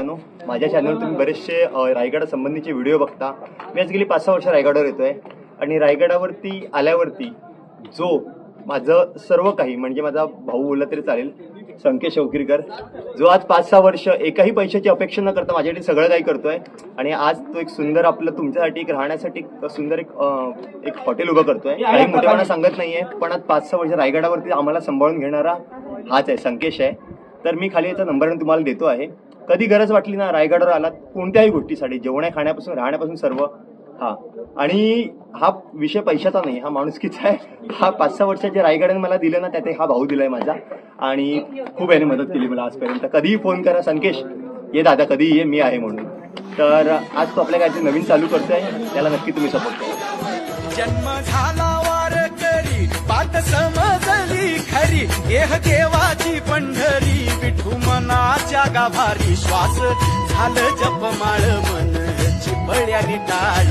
मित्रांनो, माझ्या चॅनलवर तुम्ही बरेचसे रायगडासंबंधीचे व्हिडिओ बघता. मी आज गेली 5-6 वर्ष रायगडावर येतोय आणि रायगडावरती आल्यावरती जो माझं सर्व काही म्हणजे माझा भाऊ बोलला तरी चालेल, संकेत शौकीरकर, जो आज 5-6 वर्ष एकाही पैशाची अपेक्षा न करता माझ्यासाठी सगळं काही करतोय आणि आज तो एक सुंदर आपलं तुमच्यासाठी एक राहण्यासाठी सुंदर एक हॉटेल उभं करतोय. काही मोठेपणा सांगत नाहीये, पण आज 5-6 वर्ष रायगडावरती आम्हाला सांभाळून घेणारा हाच आहे, संकेश आहे. तर मी खाली याचा नंबर तुम्हाला देतो आहे. कधी गरज वाटली ना, रायगडावर आलात कोणत्याही गोष्टीसाठी, जेवण्या खाण्यापासून राहण्यापासून सर्व. हा, आणि हा विषय पैशाचा नाही, हा माणुसकीचा आहे. हा 5-6 वर्षाचे रायगडाने मला दिलं ना, त्यात हा भाऊ दिलाय माझा आणि खूप याने मदत केली मला आजपर्यंत. कधीही फोन करा, संकेश ये दादा, कधी ये, मी आहे म्हणून. तर आज तो आपल्या काहीतरी नवीन चालू करतोय, त्याला नक्की तुम्ही सपोर्ट करा. जन्म झाला वारकरी, पाठ समजली खरी, देह देवाची पंढरी, विठू मनाच्या गाभारी, श्वास झालं जपमाळ, मन चिपळ्याने टाळ.